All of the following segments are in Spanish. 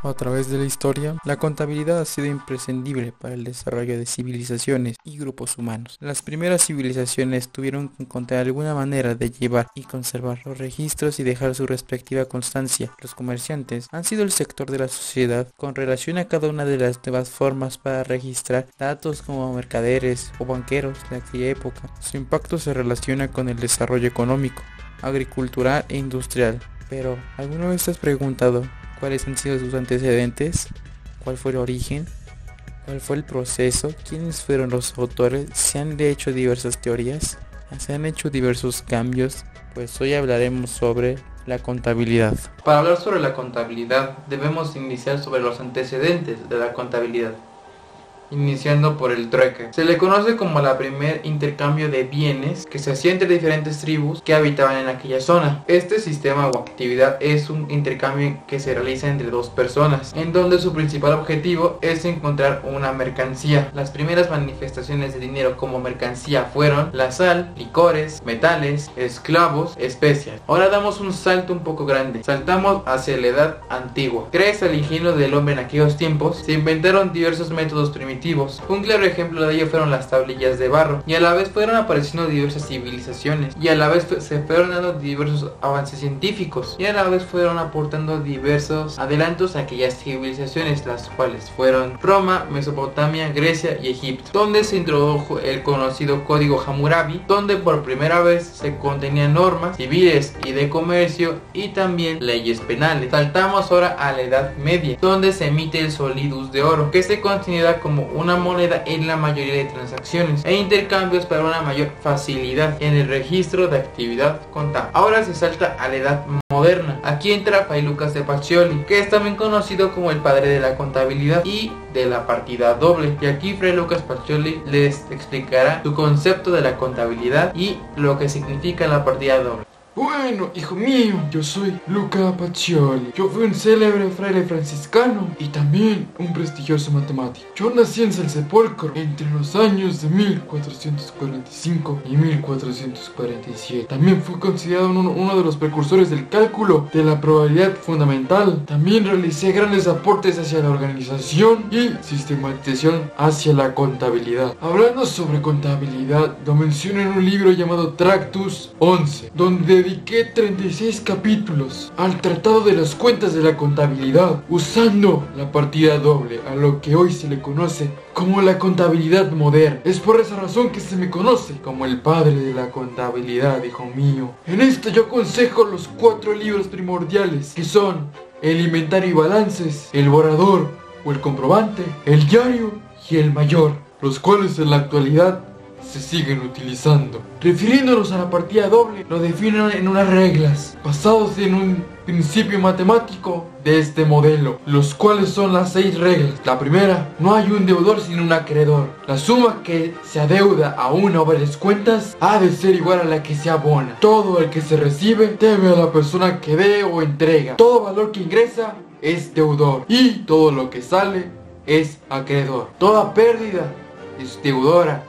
A través de la historia, la contabilidad ha sido imprescindible para el desarrollo de civilizaciones y grupos humanos. Las primeras civilizaciones tuvieron que encontrar alguna manera de llevar y conservar los registros y dejar su respectiva constancia. Los comerciantes han sido el sector de la sociedad con relación a cada una de las nuevas formas para registrar datos como mercaderes o banqueros de aquella época. Su impacto se relaciona con el desarrollo económico, agricultural e industrial. Pero, ¿alguna vez te has preguntado cuáles han sido sus antecedentes? ¿Cuál fue el origen? ¿Cuál fue el proceso? ¿Quiénes fueron los autores? ¿Se han hecho diversas teorías? ¿Se han hecho diversos cambios? Pues hoy hablaremos sobre la contabilidad. Para hablar sobre la contabilidad debemos iniciar sobre los antecedentes de la contabilidad, iniciando por el trueque. Se le conoce como la primer intercambio de bienes que se hacía entre diferentes tribus que habitaban en aquella zona. Este sistema o actividad es un intercambio que se realiza entre dos personas, en donde su principal objetivo es encontrar una mercancía. Las primeras manifestaciones de dinero como mercancía fueron la sal, licores, metales, esclavos, especias. Ahora damos un salto un poco grande. Saltamos hacia la edad antigua. Gracias al ingenio del hombre en aquellos tiempos, se inventaron diversos métodos primitivos. Un claro ejemplo de ello fueron las tablillas de barro, y a la vez fueron apareciendo diversas civilizaciones, y a la vez se fueron dando diversos avances científicos, y a la vez fueron aportando diversos adelantos a aquellas civilizaciones, las cuales fueron Roma, Mesopotamia, Grecia y Egipto, donde se introdujo el conocido código Hammurabi, donde por primera vez se contenían normas civiles y de comercio y también leyes penales. Saltamos ahora a la Edad Media, donde se emite el solidus de oro, que se considera como una moneda en la mayoría de transacciones e intercambios para una mayor facilidad en el registro de actividad contable. Ahora se salta a la edad moderna. Aquí entra Fray Lucas de Pacioli, que es también conocido como el padre de la contabilidad y de la partida doble. Y aquí Fray Lucas Pacioli les explicará su concepto de la contabilidad y lo que significa la partida doble. Bueno, hijo mío, yo soy Luca Pacioli. Yo fui un célebre fraile franciscano y también un prestigioso matemático. Yo nací en San Sepolcro entre los años de 1445 y 1447. También fui considerado uno de los precursores del cálculo de la probabilidad fundamental. También realicé grandes aportes hacia la organización y sistematización hacia la contabilidad. Hablando sobre contabilidad, lo menciono en un libro llamado Tractus 11, donde dediqué 36 capítulos al tratado de las cuentas de la contabilidad, usando la partida doble, a lo que hoy se le conoce como la contabilidad moderna. Es por esa razón que se me conoce como el padre de la contabilidad, hijo mío. En esto yo aconsejo los 4 libros primordiales, que son el inventario y balances, el borrador o el comprobante, el diario y el mayor, los cuales en la actualidad se siguen utilizando. Refiriéndonos a la partida doble, lo definen en unas reglas basados en un principio matemático de este modelo, los cuales son las 6 reglas. La primera: no hay un deudor sin un acreedor. La suma que se adeuda a una o varias cuentas ha de ser igual a la que se abona. Todo el que se recibe debe a la persona que dé o entrega. Todo valor que ingresa es deudor y todo lo que sale es acreedor. Toda pérdida es deudora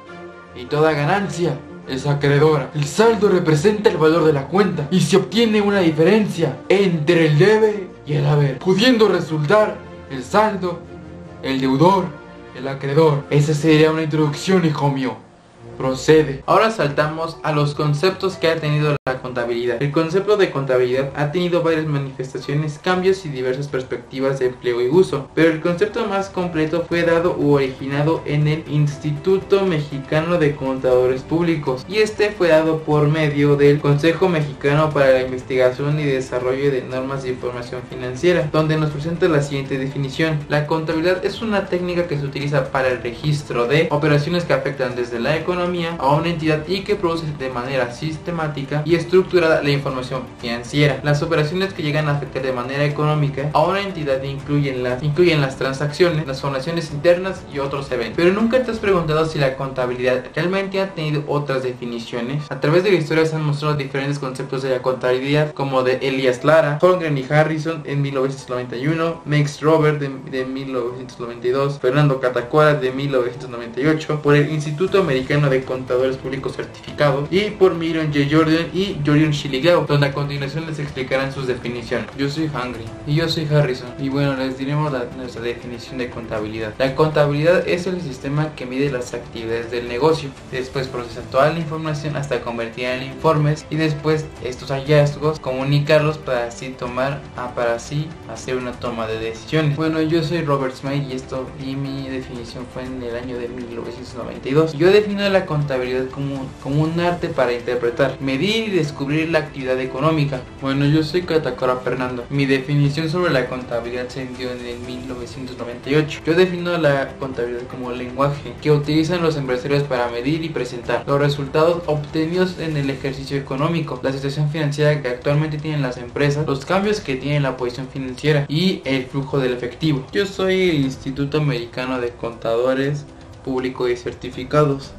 y toda ganancia es acreedora. El saldo representa el valor de la cuenta y se obtiene una diferencia entre el debe y el haber, pudiendo resultar el saldo, el deudor, el acreedor. Esa sería una introducción, hijo mío. Procede. Ahora saltamos a los conceptos que ha tenido la contabilidad. El concepto de contabilidad ha tenido varias manifestaciones, cambios y diversas perspectivas de empleo y uso, pero el concepto más completo fue dado u originado en el Instituto Mexicano de Contadores Públicos, y este fue dado por medio del Consejo Mexicano para la Investigación y Desarrollo de Normas de Información Financiera, donde nos presenta la siguiente definición: la contabilidad es una técnica que se utiliza para el registro de operaciones que afectan desde la economía a una entidad y que produce de manera sistemática y estructurada la información financiera. Las operaciones que llegan a afectar de manera económica a una entidad incluyen las transacciones, las donaciones internas y otros eventos. Pero nunca te has preguntado si la contabilidad realmente ha tenido otras definiciones. A través de la historia se han mostrado diferentes conceptos de la contabilidad, como de Elias Lara, Holmgren y Harrison en 1991, Max Robert de 1992, Fernando Catacuara de 1998, por el Instituto Americano de de Contadores Públicos Certificados, y por Myron J. Jordan y Jordan Shiliglao, donde a continuación les explicarán sus definiciones. Yo soy Hungry. Y yo soy Harrison. Y bueno, les diremos nuestra definición de contabilidad. La contabilidad es el sistema que mide las actividades del negocio, después procesa toda la información hasta convertirla en informes y después estos hallazgos comunicarlos para así hacer una toma de decisiones. Bueno, yo soy Robert Smith y mi definición fue en el año de 1992. Yo defino la contabilidad como un arte para interpretar, medir y descubrir la actividad económica. Bueno, yo soy Catacora Fernando. Mi definición sobre la contabilidad se dio en el 1998. Yo defino la contabilidad como el lenguaje que utilizan los empresarios para medir y presentar los resultados obtenidos en el ejercicio económico, la situación financiera que actualmente tienen las empresas, los cambios que tiene la posición financiera y el flujo del efectivo. Yo soy el Instituto Americano de Contadores Públicos y Certificados.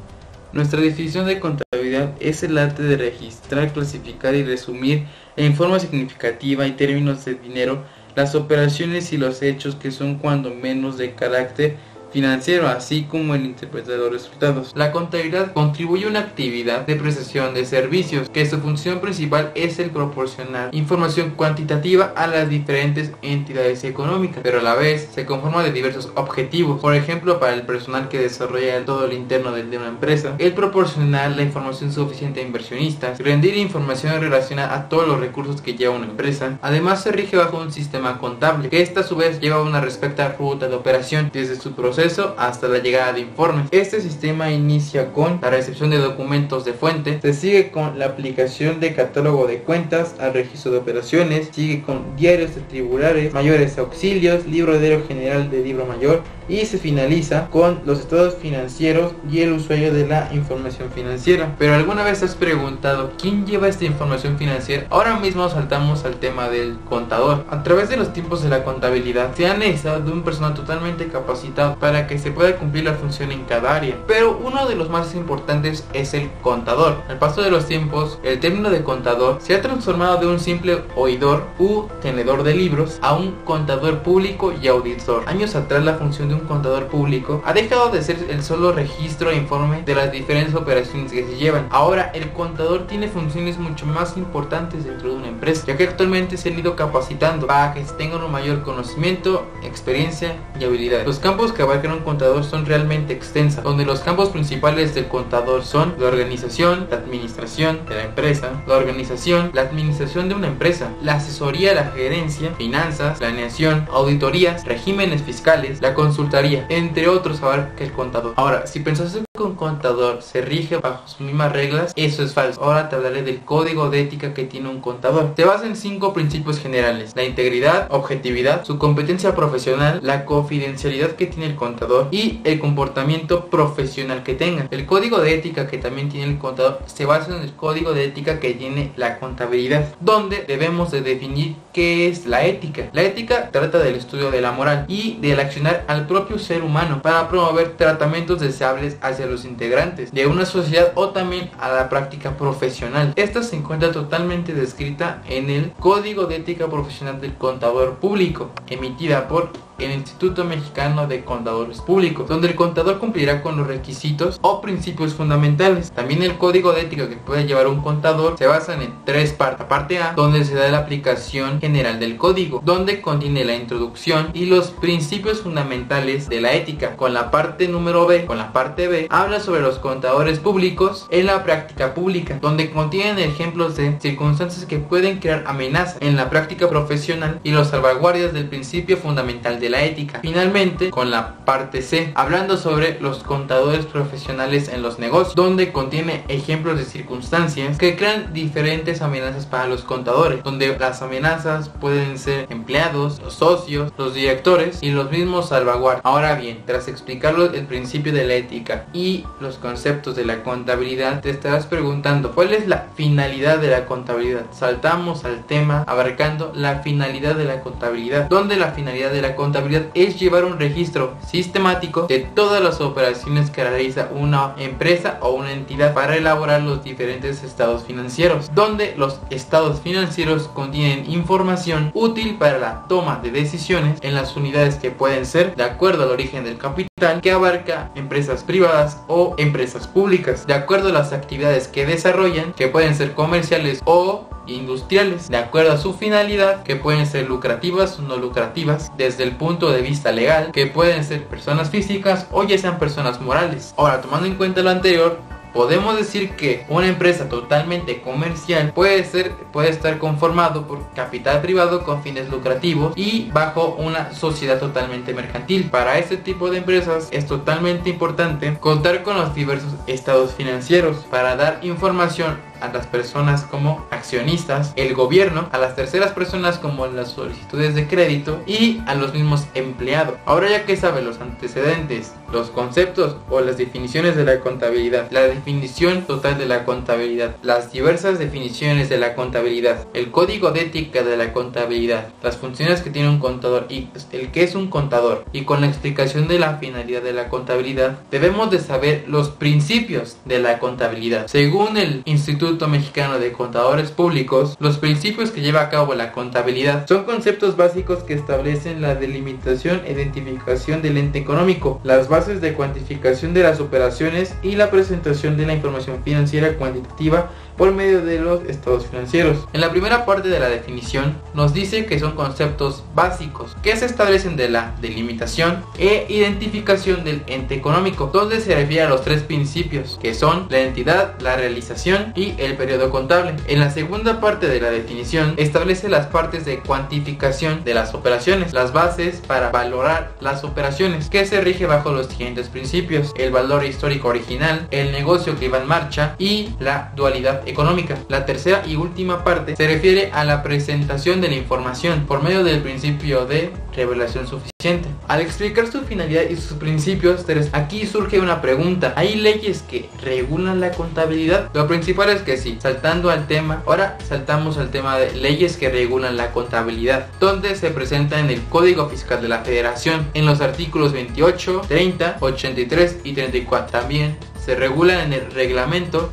Nuestra definición de contabilidad es el arte de registrar, clasificar y resumir en forma significativa y términos de dinero las operaciones y los hechos que son cuando menos de carácter financiero, así como el interpretar los resultados. La contabilidad contribuye a una actividad de prestación de servicios, que su función principal es el proporcionar información cuantitativa a las diferentes entidades económicas, pero a la vez se conforma de diversos objetivos. Por ejemplo, para el personal que desarrolla todo el interno de una empresa, el proporcionar la información suficiente a inversionistas, rendir información relacionada a todos los recursos que lleva una empresa. Además, se rige bajo un sistema contable, que esta a su vez lleva una respecta ruta de operación desde su proceso hasta la llegada de informes. Este sistema inicia con la recepción de documentos de fuente, se sigue con la aplicación de catálogo de cuentas al registro de operaciones, sigue con diarios de tribunales, mayores auxilios, libro de diario general de libro mayor y se finaliza con los estados financieros y el usuario de la información financiera. Pero alguna vez has preguntado quién lleva esta información financiera. Ahora mismo saltamos al tema del contador. A través de los tiempos de la contabilidad se ha necesitado de un personal totalmente capacitado para que se pueda cumplir la función en cada área, pero uno de los más importantes es el contador. Al paso de los tiempos, el término de contador se ha transformado de un simple oidor u tenedor de libros a un contador público y auditor. Años atrás, la función de un contador público ha dejado de ser el solo registro e informe de las diferentes operaciones que se llevan. Ahora el contador tiene funciones mucho más importantes dentro de una empresa, ya que actualmente se han ido capacitando para que tengan un mayor conocimiento, experiencia y habilidades. Los campos que abarcan un contador son realmente extensas, donde los campos principales del contador son la organización, la administración de la empresa, la administración de una empresa, la asesoría, la gerencia, finanzas, planeación, auditorías, regímenes fiscales, la consultoría, entre otros abarca el contador. Ahora, si pensaste que un contador se rige bajo sus mismas reglas, eso es falso. Ahora te hablaré del código de ética que tiene un contador. Se basa en 5 principios generales: la integridad, objetividad, su competencia profesional, la confidencialidad que tiene el contador y el comportamiento profesional que tenga. El código de ética que también tiene el contador se basa en el código de ética que tiene la contabilidad, donde debemos de definir qué es la ética. La ética trata del estudio de la moral y del accionar al propio ser humano para promover tratamientos deseables hacia los integrantes de una sociedad o también a la práctica profesional. Esta se encuentra totalmente descrita en el Código de Ética Profesional del Contador Público, emitida por el Instituto Mexicano de Contadores Públicos, donde el contador cumplirá con los requisitos o principios fundamentales. También el código de ética que puede llevar un contador se basa en 3 partes. La parte A, donde se da la aplicación general del código, donde contiene la introducción y los principios fundamentales de la ética. Con la parte número B, con la parte B, habla sobre los contadores públicos en la práctica pública, donde contienen ejemplos de circunstancias que pueden crear amenazas en la práctica profesional y los salvaguardias del principio fundamental de la ética. Finalmente, con la parte C, hablando sobre los contadores profesionales en los negocios, donde contiene ejemplos de circunstancias que crean diferentes amenazas para los contadores, donde las amenazas pueden ser empleados, los socios, los directores y los mismos salvaguardias. Ahora bien, tras explicarlo el principio de la ética y los conceptos de la contabilidad, te estarás preguntando ¿cuál es la finalidad de la contabilidad? Saltamos al tema abarcando la finalidad de la contabilidad, donde la finalidad de la contabilidad contabilidad es llevar un registro sistemático de todas las operaciones que realiza una empresa o una entidad para elaborar los diferentes estados financieros, donde los estados financieros contienen información útil para la toma de decisiones en las unidades que pueden ser de acuerdo al origen del capital, que abarca empresas privadas o empresas públicas, de acuerdo a las actividades que desarrollan, que pueden ser comerciales o industriales, de acuerdo a su finalidad, que pueden ser lucrativas o no lucrativas, desde el punto de vista legal, que pueden ser personas físicas o ya sean personas morales. Ahora, tomando en cuenta lo anterior, podemos decir que una empresa totalmente comercial puede estar conformado por capital privado con fines lucrativos y bajo una sociedad totalmente mercantil. Para este tipo de empresas es totalmente importante contar con los diversos estados financieros para dar información a las personas como accionistas, el gobierno, a las terceras personas como las solicitudes de crédito y a los mismos empleados. Ahora, ya que sabe los antecedentes, los conceptos o las definiciones de la contabilidad, la definición total de la contabilidad, las diversas definiciones de la contabilidad, el código de ética de la contabilidad, las funciones que tiene un contador y el que es un contador, y con la explicación de la finalidad de la contabilidad, debemos de saber los principios de la contabilidad. Según el Instituto Mexicano de Contadores Públicos, los principios que lleva a cabo la contabilidad son conceptos básicos que establecen la delimitación e identificación del ente económico, las bases de cuantificación de las operaciones y la presentación de la información financiera cuantitativa por medio de los estados financieros. En la primera parte de la definición nos dice que son conceptos básicos que se establecen de la delimitación e identificación del ente económico, donde se refiere a los tres principios que son la entidad, la realización y el periodo contable. En la segunda parte de la definición establece las partes de cuantificación de las operaciones, las bases para valorar las operaciones, que se rige bajo los siguientes principios: el valor histórico original, el negocio que iba en marcha y la dualidad económica. La tercera y última parte se refiere a la presentación de la información por medio del principio de revelación suficiente. Al explicar su finalidad y sus principios, aquí surge una pregunta: ¿hay leyes que regulan la contabilidad? Lo principal es que sí. Saltando al tema, ahora saltamos al tema de leyes que regulan la contabilidad, donde se presenta en el Código Fiscal de la Federación, en los artículos 28, 30, 83 y 34. También se regulan en el reglamento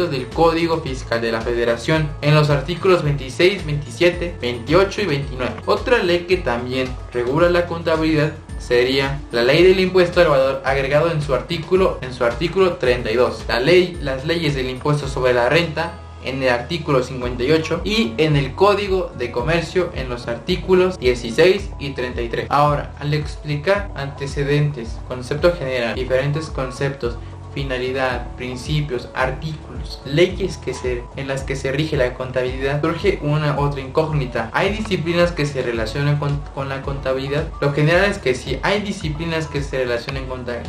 del Código Fiscal de la Federación, en los artículos 26, 27, 28 y 29. Otra ley que también regula la contabilidad sería la ley del impuesto al valor agregado en su artículo 32, las leyes del impuesto sobre la renta en el artículo 58 y en el Código de Comercio en los artículos 16 y 33. Ahora, al explicar antecedentes, concepto general, diferentes conceptos, finalidad, principios, artículos, leyes en las que se rige la contabilidad, surge una otra incógnita. ¿Hay disciplinas que se relacionan con la contabilidad? Lo general es que sí, hay disciplinas que se relacionan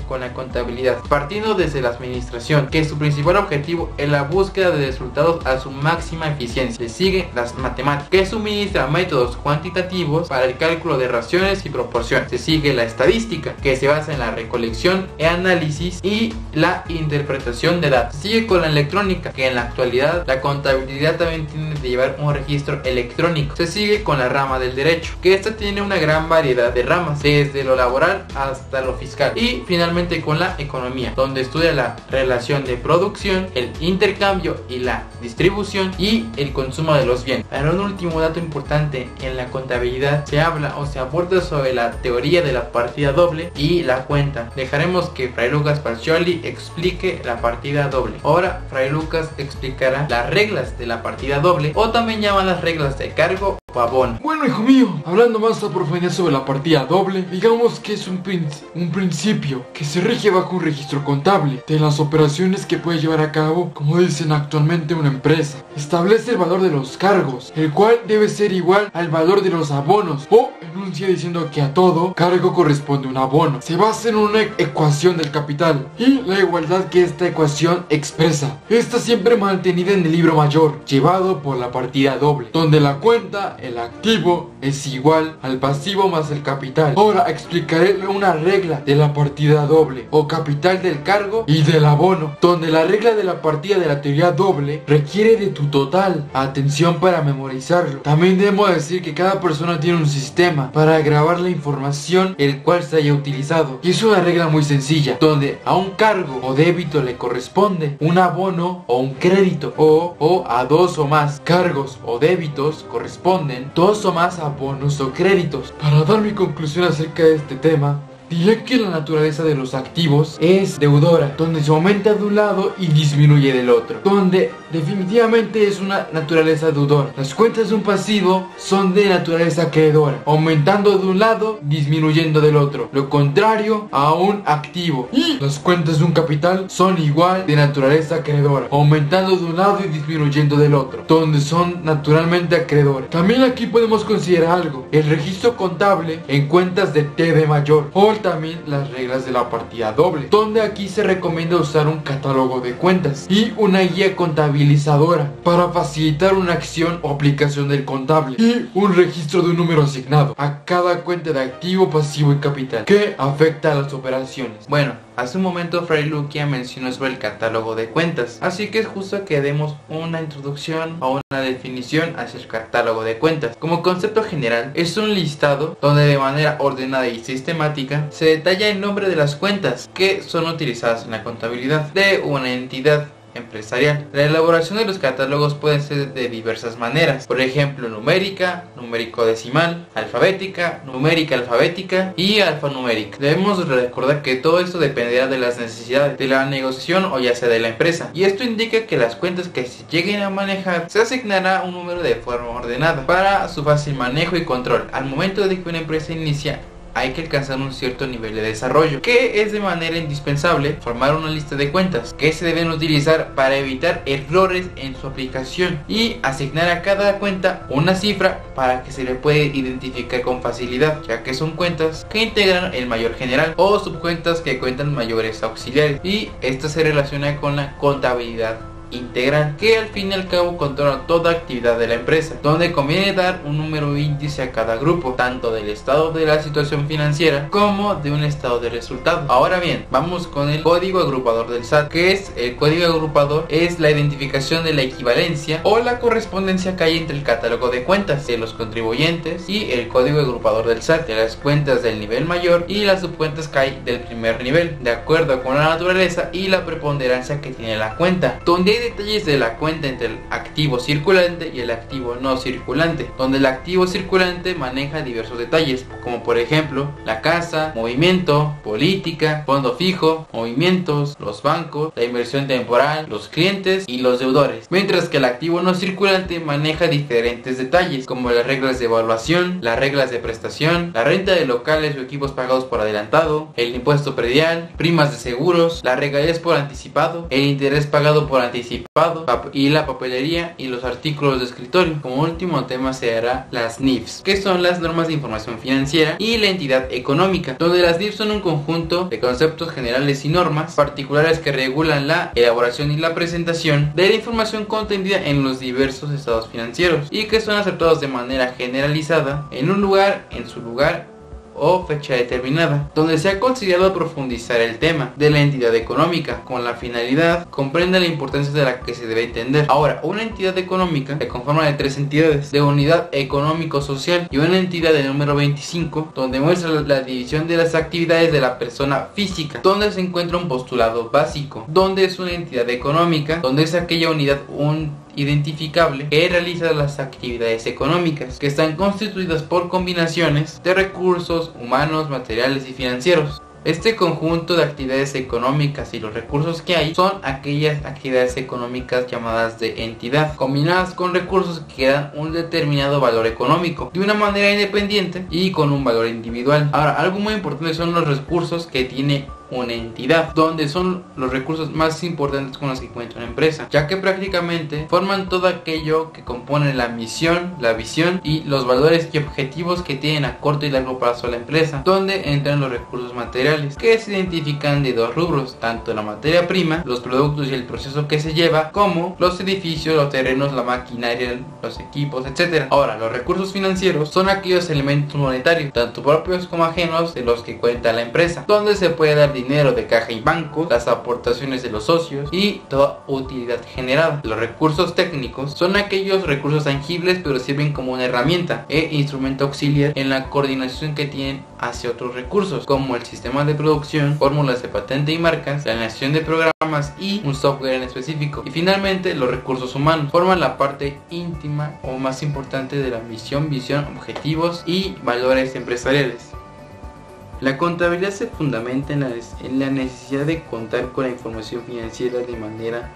con la contabilidad, partiendo desde la administración, que su principal objetivo es la búsqueda de resultados a su máxima eficiencia. Se sigue las matemáticas, que suministra métodos cuantitativos para el cálculo de raciones y proporciones. Se sigue la estadística, que se basa en la recolección y análisis y la interpretación de datos. Sigue con la electrónica, que en la actualidad la contabilidad también tiene de llevar un registro electrónico. Se sigue con la rama del derecho, que esta tiene una gran variedad de ramas, desde lo laboral hasta lo fiscal. Y finalmente con la economía, donde estudia la relación de producción, el intercambio y la distribución y el consumo de los bienes. Para un último dato importante en la contabilidad, se habla o se aborda sobre la teoría de la partida doble y la cuenta. Dejaremos que Fray Lucas Pacioli explique la partida doble. Ahora Fray Lucas explicará las reglas de la partida doble, o también llamadas reglas de cargo o abono. Bueno, hijo mío, hablando más a profundidad sobre la partida doble, digamos que es un principio que se rige bajo un registro contable de las operaciones que puede llevar a cabo, como dicen actualmente, una empresa. Establece el valor de los cargos, el cual debe ser igual al valor de los abonos, o enuncia diciendo que a todo cargo corresponde un abono. Se basa en una ecuación del capital y la igualdad que esta ecuación expresa. Está siempre mantenida en el libro mayor, llevado por la partida doble, donde la cuenta el activo es igual al pasivo más el capital. Ahora explicaré una regla de la partida doble o capital del cargo y del abono, donde la regla de la partida de la teoría doble requiere de tu total atención para memorizarlo. También debo decir que cada persona tiene un sistema para grabar la información el cual se haya utilizado, y es una regla muy sencilla, donde a un cargo o débito le corresponde un abono o un crédito, o a dos o más cargos o débitos corresponden dos o más abonos o créditos. Para dar mi conclusión acerca de este tema, diré que la naturaleza de los activos es deudora, donde se aumenta de un lado y disminuye del otro, donde definitivamente es una naturaleza deudora. Las cuentas de un pasivo son de naturaleza acreedora, aumentando de un lado, disminuyendo del otro, lo contrario a un activo. Y las cuentas de un capital son igual de naturaleza acreedora, aumentando de un lado y disminuyendo del otro, donde son naturalmente acreedores. También aquí podemos considerar algo, el registro contable en cuentas de T de mayor, o también las reglas de la partida doble, donde aquí se recomienda usar un catálogo de cuentas y una guía contabilizadora para facilitar una acción o aplicación del contable, y un registro de un número asignado a cada cuenta de activo, pasivo y capital que afecta a las operaciones. Bueno, hace un momento Fray Luquia mencionó sobre el catálogo de cuentas, así que es justo que demos una introducción o una definición hacia el catálogo de cuentas. Como concepto general, es un listado donde de manera ordenada y sistemática se detalla el nombre de las cuentas que son utilizadas en la contabilidad de una entidad empresarial. La elaboración de los catálogos puede ser de diversas maneras, por ejemplo numérica, numérico-decimal, alfabética, numérica-alfabética y alfanumérica. Debemos recordar que todo esto dependerá de las necesidades de la negociación o ya sea de la empresa, y esto indica que las cuentas que se lleguen a manejar se asignará un número de forma ordenada para su fácil manejo y control. Al momento de que una empresa inicia, hay que alcanzar un cierto nivel de desarrollo, que es de manera indispensable formar una lista de cuentas que se deben utilizar para evitar errores en su aplicación y asignar a cada cuenta una cifra para que se le pueda identificar con facilidad, ya que son cuentas que integran el mayor general o subcuentas que cuentan mayores auxiliares, y esto se relaciona con la contabilidad integral, que al fin y al cabo controla toda actividad de la empresa, donde conviene dar un número índice a cada grupo, tanto del estado de la situación financiera como de un estado de resultado. Ahora bien, vamos con el código agrupador del SAT, que es el código agrupador, es la identificación de la equivalencia o la correspondencia que hay entre el catálogo de cuentas de los contribuyentes y el código agrupador del SAT, de las cuentas del nivel mayor y las subcuentas que hay del primer nivel, de acuerdo con la naturaleza y la preponderancia que tiene la cuenta, donde hay detalles de la cuenta entre el activo circulante y el activo no circulante, donde el activo circulante maneja diversos detalles, como por ejemplo la casa, movimiento, política, fondo fijo, movimientos, los bancos, la inversión temporal, los clientes y los deudores, mientras que el activo no circulante maneja diferentes detalles, como las reglas de evaluación, las reglas de prestación, la renta de locales o equipos pagados por adelantado, el impuesto predial, primas de seguros, las regalías por anticipado, el interés pagado por anticipado y la papelería y los artículos de escritorio. Como último tema se hará las NIFs, que son las normas de información financiera, y la entidad económica, donde las NIFs son un conjunto de conceptos generales y normas particulares que regulan la elaboración y la presentación de la información contenida en los diversos estados financieros y que son aceptados de manera generalizada en un lugar, en su lugar o fecha determinada, donde se ha considerado profundizar el tema de la entidad económica con la finalidad comprende la importancia de la que se debe entender. Ahora, una entidad económica se conforma de tres entidades: de unidad económico-social y una entidad de número 25, donde muestra la división de las actividades de la persona física, donde se encuentra un postulado básico, donde es una entidad económica, donde es aquella unidad identificable que realiza las actividades económicas, que están constituidas por combinaciones de recursos humanos, materiales y financieros. Este conjunto de actividades económicas y los recursos que hay son aquellas actividades económicas llamadas de entidad, combinadas con recursos que dan un determinado valor económico de una manera independiente y con un valor individual. Ahora, algo muy importante son los recursos que tiene una entidad, donde son los recursos más importantes con los que cuenta una empresa, ya que prácticamente forman todo aquello que compone la misión, la visión y los valores y objetivos que tienen a corto y largo plazo la empresa, donde entran los recursos materiales, que se identifican de dos rubros, tanto la materia prima, los productos y el proceso que se lleva, como los edificios, los terrenos, la maquinaria, los equipos, etc. Ahora, los recursos financieros son aquellos elementos monetarios, tanto propios como ajenos, de los que cuenta la empresa, donde se puede dar dinero de caja y bancos, las aportaciones de los socios y toda utilidad generada. Los recursos técnicos son aquellos recursos tangibles, pero sirven como una herramienta e instrumento auxiliar en la coordinación que tienen hacia otros recursos, como el sistema de producción, fórmulas de patente y marcas, planeación de programas y un software en específico. Y finalmente, los recursos humanos forman la parte íntima o más importante de la misión, visión, objetivos y valores empresariales. La contabilidad se fundamenta en la necesidad de contar con la información financiera de manera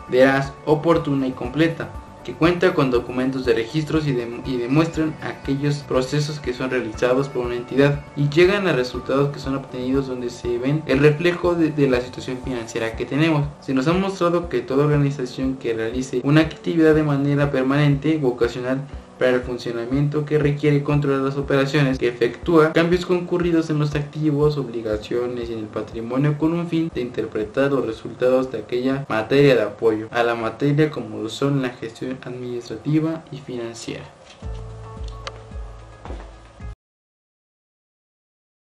veraz, oportuna y completa, que cuenta con documentos de registros y demuestran aquellos procesos que son realizados por una entidad y llegan a resultados que son obtenidos, donde se ven el reflejo de la situación financiera que tenemos. Se nos ha mostrado que toda organización que realice una actividad de manera permanente o ocasional para el funcionamiento, que requiere controlar las operaciones, que efectúa cambios concurridos en los activos, obligaciones y en el patrimonio, con un fin de interpretar los resultados de aquella materia de apoyo a la materia, como lo son la gestión administrativa y financiera.